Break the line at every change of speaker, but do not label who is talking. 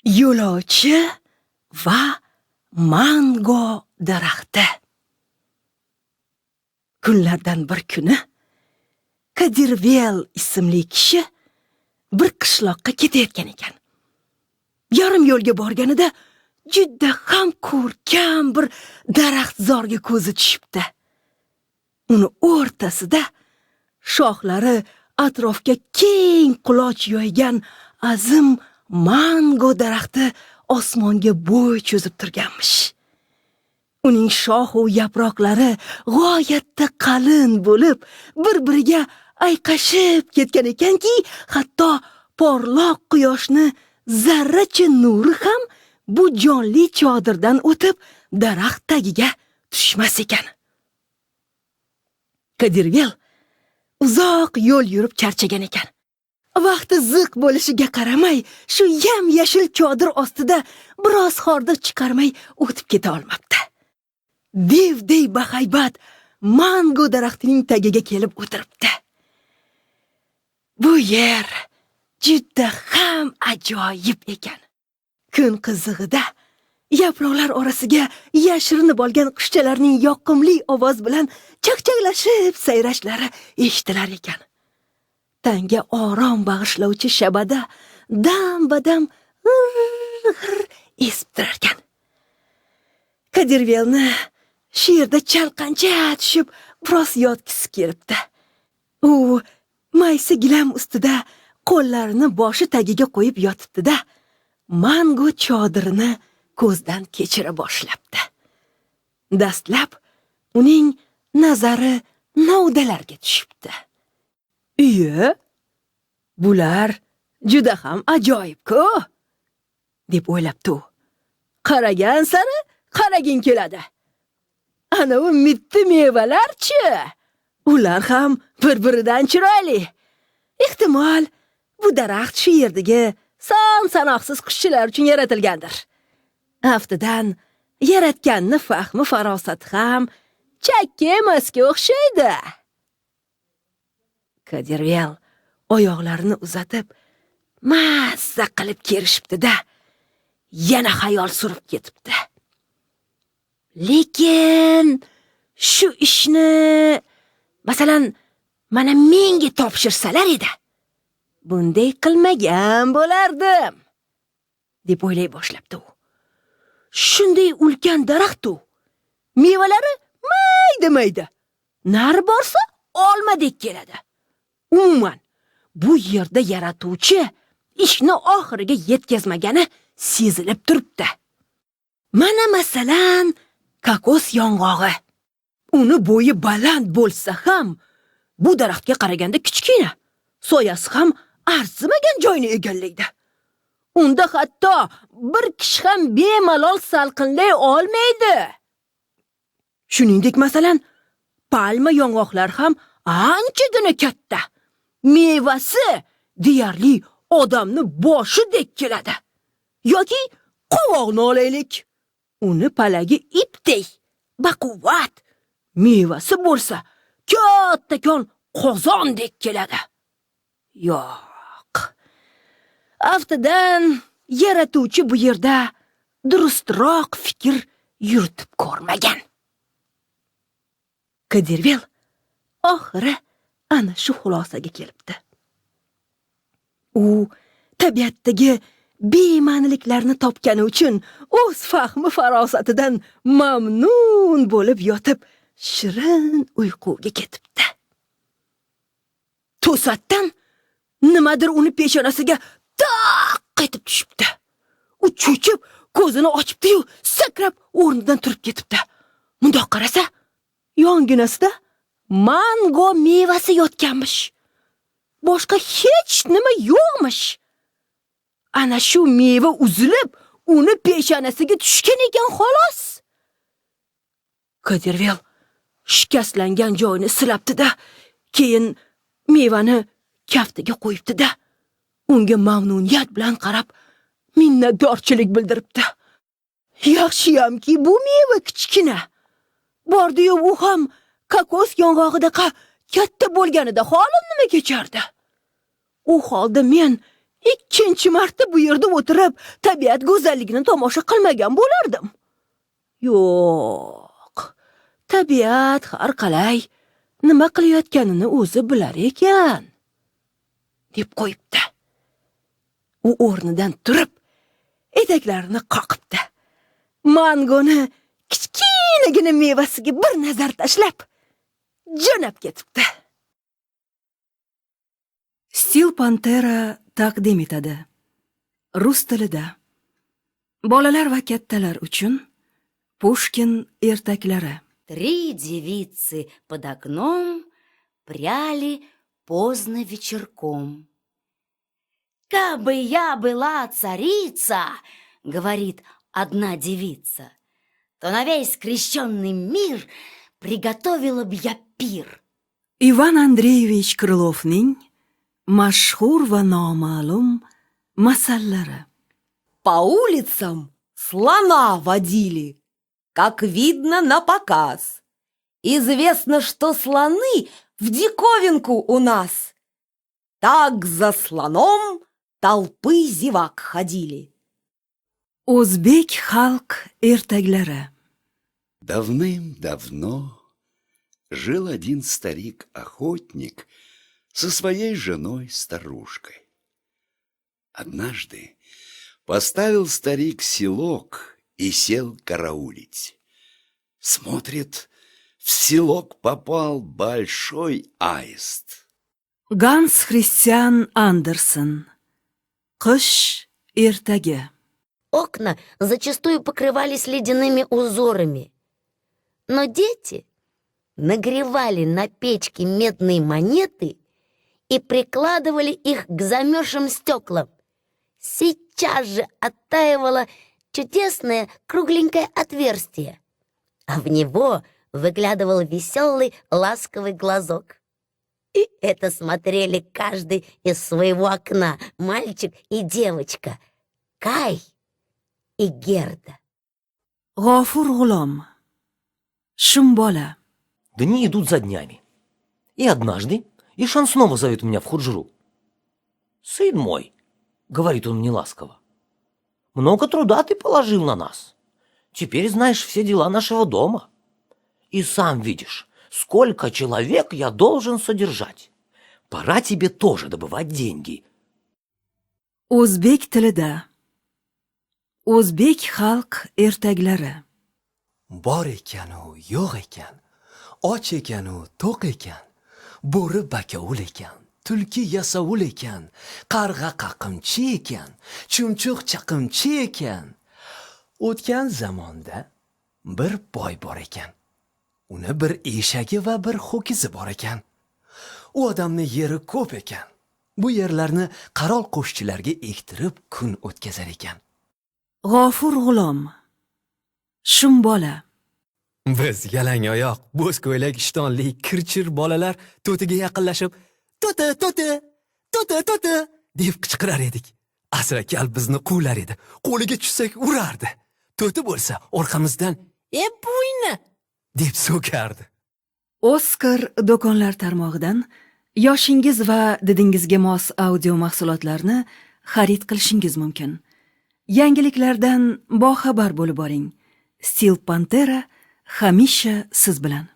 Yo'lovchi va mango daraxti. Kunlardan bir kuni Kadirvel ismli kishi bir qishloqqa ketayotgan ekan. Yarim yo'lga borganida juda ham ko'rkam bir daraxtzorga ko'zi tushibdi. Uni o'rtasida shoxlari atrofga keng quloch yoygan azim mango daraxti osmonga bo'y cho'zib turganmish. Uning shox-u yaproqlari g'oyatda qalin bo'lib, bir-biriga ayqashib ketgan ekanki, hatto porloq quyoshni zarracha nuri ham bu jonli chodirdan o'tib daraxt tagiga tushmas ekan. Kadirvel uzoq yo'l yurib charchagan ekan. Vaqti ziq bo'lishiga qaramay, shu yam-yashil chodir ostida biroz hordiq chiqarmay o'tib keta olmabdi. Devdey bahaybat mango daraxtining tagiga kelib o'tiribdi. Bu yer juda ham ajoyib ekan. Kun qizig'ida yaproqlar orasiga yashirinib olgan qushchalarning yoqimli ovoz bilan chaqchaqlashib sayrashlari eshitilar ekan. Tanga orom bag'ishlovchi shabada dam-badam esib turar ekan. Kadirvelni she'rda chalqancha tushib, biroz yodgisi kelibdi. U maysa gilam ustida qo'llarini boshi tagiga qo'yib yotibdi-da, mango chodirini ko'zdan kechira boshlabdi. Dastlab uning nazari novdalarga tushibdi. "Iye, bular juda ham ajoyib-ku", deb o'ylabdi u. Qaragan sari qaraging keladi. Ana u mitti mevalar-chi? Ular ham bir-biridan chiroyli. Ehtimol bu daraxt shu yerdagi son-sanoqsiz qushchilar uchun yaratilgandir. Aftidan yaratganni fahmi farosati ham chakka emasga o'xshaydi. Kadirvel oyoqlarini uzatib, mazza qilib kerishibdi-da, yana xayol surib ketibdi. Lekin shu ishni masalan mana menga topshirsalar edi, bunday qilmagan bo'lardim, deb o'ylay boshlabdi u. Shunday ulkan daraxt-u, mevalari mayda-mayda, nari borsa olmadek keladi. Umuman, bu yerda yaratuvchi ishni oxiriga yetkazmagani sezilib turibdi. Mana masalan, kokos yong'og'i. Uni bo'yi baland bo'lsa ham, bu daraxtga qaraganda kichkina, soyasi ham arzimagan joyni egallaydi. Unda hatto bir kishi ham bemalol salqinlay olmaydi. Shuningdek, masalan, palma yong'oqlar ham anchagina katta. Mevasi deyarli odamni boshidek keladi. Yoki qovoqni olaylik. Uni palagi ipdek, baquvvat. Mevasi bo'lsa, kattakon qozondek keladi. Yo'q. Aftidan yaratuvchi bu yerda durustroq fikr yuritib ko'rmagan. Kadirvel oxiri ana shu xulosaga kelibdi. U tabiatdagi bema'niliklarni topgani uchun o'z fahmi farosatidan mamnun bo'lib yotib, shirin uyquga ketibdi. To'satdan nimadir uni peshonasiga taq etib tushibdi. U cho'chib, ko'zini ochibdi-yu, sakrab o'rnidan turib ketibdi. Mundoq qarasa, yonginasida mango mevasi yotganmish. Boshqa hech nima yo'qmish. Ana shu meva uzilib, uni peshonasiga tushgan ekan xolos. Kadirvel shikastlangan joyini silabdi-da, keyin mevani kaftiga qo'yibdi-da, unga mamnuniyat bilan qarab, minnatdorchilik bildiribdi. Yaxshiyamki bu meva kichkina. Bordi-yu, u ham kokos yong'og'idaqa katta bo'lganida holim nima kechardi. U holda men ikkinchi marta bu yerda o'tirib, tabiat go'zalligini tomosha qilmagan bo'lardim. Yo'q. Tabiat har qalay nima qilayotganini o'zi bilar ekan, deb qo'yibdi. U o'rnidan turib, etaklarini qoqibdi. Mangoni kichkinagina mevasiga bir nazar tashlab, jo'nab ketibdi. Steel Pantera taqdim etadi. Rus tilida. Bolalar va kattalar uchun Pushkin ertaklari.
3 девицы под окном пряли поздно вечерком. «Кабы я была царица, — говорит одна девица, — то на весь крещенный мир приготовила б я пир».
Ivan Andreyevich Krylovning mashhur va noma'lum masallari.
По улицам слона водили, как видно на показ. Известно, что слоны в диковинку у нас. Так за слоном толпы зевак ходили.
O'zbek xalq ertaklari.
Давным-давно жил один старик-охотник со своей женой-старушкой. Однажды поставил старик селок и сел караулить. Смотрит, в селок попал большой аист.
Ганс Христиан Андерсен. Qish ertagi.
Окна зачастую покрывались ледяными узорами. Но дети нагревали на печке медные монеты и прикладывали их к замерзшим стеклам. Сейчас же оттаивало чудесное кругленькое отверстие, а в него выглядывал веселый ласковый глазок. И это смотрели каждый из своего окна, мальчик и девочка, Кай и Герда.
G'ofur G'ulom. Shumbola.
Дни идут за днями. И однажды Ишан снова зовет меня в худжру. «Сын мой, — говорит он мне ласково, — много труда ты положил на нас. Теперь знаешь все дела нашего дома. И сам видишь, сколько человек я должен содержать. Пора тебе тоже добывать деньги».
O'zbek tilida. O'zbek xalq ertaklari.
Bor ekan-u, yo'q ekan, och ekan-u, to'q ekan, bo'ri bakovul ekan, tulki yasovul ekan, qarg'a qaqimchi ekan, chumchuq chaqimchi ekan. O'tgan zamonda bir boy bor ekan. Uni bir eshagi va bir ho'kizi bor ekan. U odamni yeri ko'p ekan. Bu yerlarni qarol qo'shchilarga ektirib kun o'tkazar ekan.
G'ofur G'ulom. Shumbola.
Biz yalang oyoq, bo'z ko'ylak ishtonli kirchir bolalar to'tiga yaqinlashib, "To'ti, to'ti, to'ti, to'ti" deb qichqirar edik. Asrakal bizni quvlar edi. Qo'liga tushsak urardi. To'ti bo'lsa orqamizdan buyni" deb so'kardi.
Oskar do'konlar tarmog'idan yoshingiz va didingizga mos audio mahsulotlarni xarid qilishingiz mumkin. Yangiliklardan boxabar bo'lib boring. Steel Pantera hamisha siz bilan.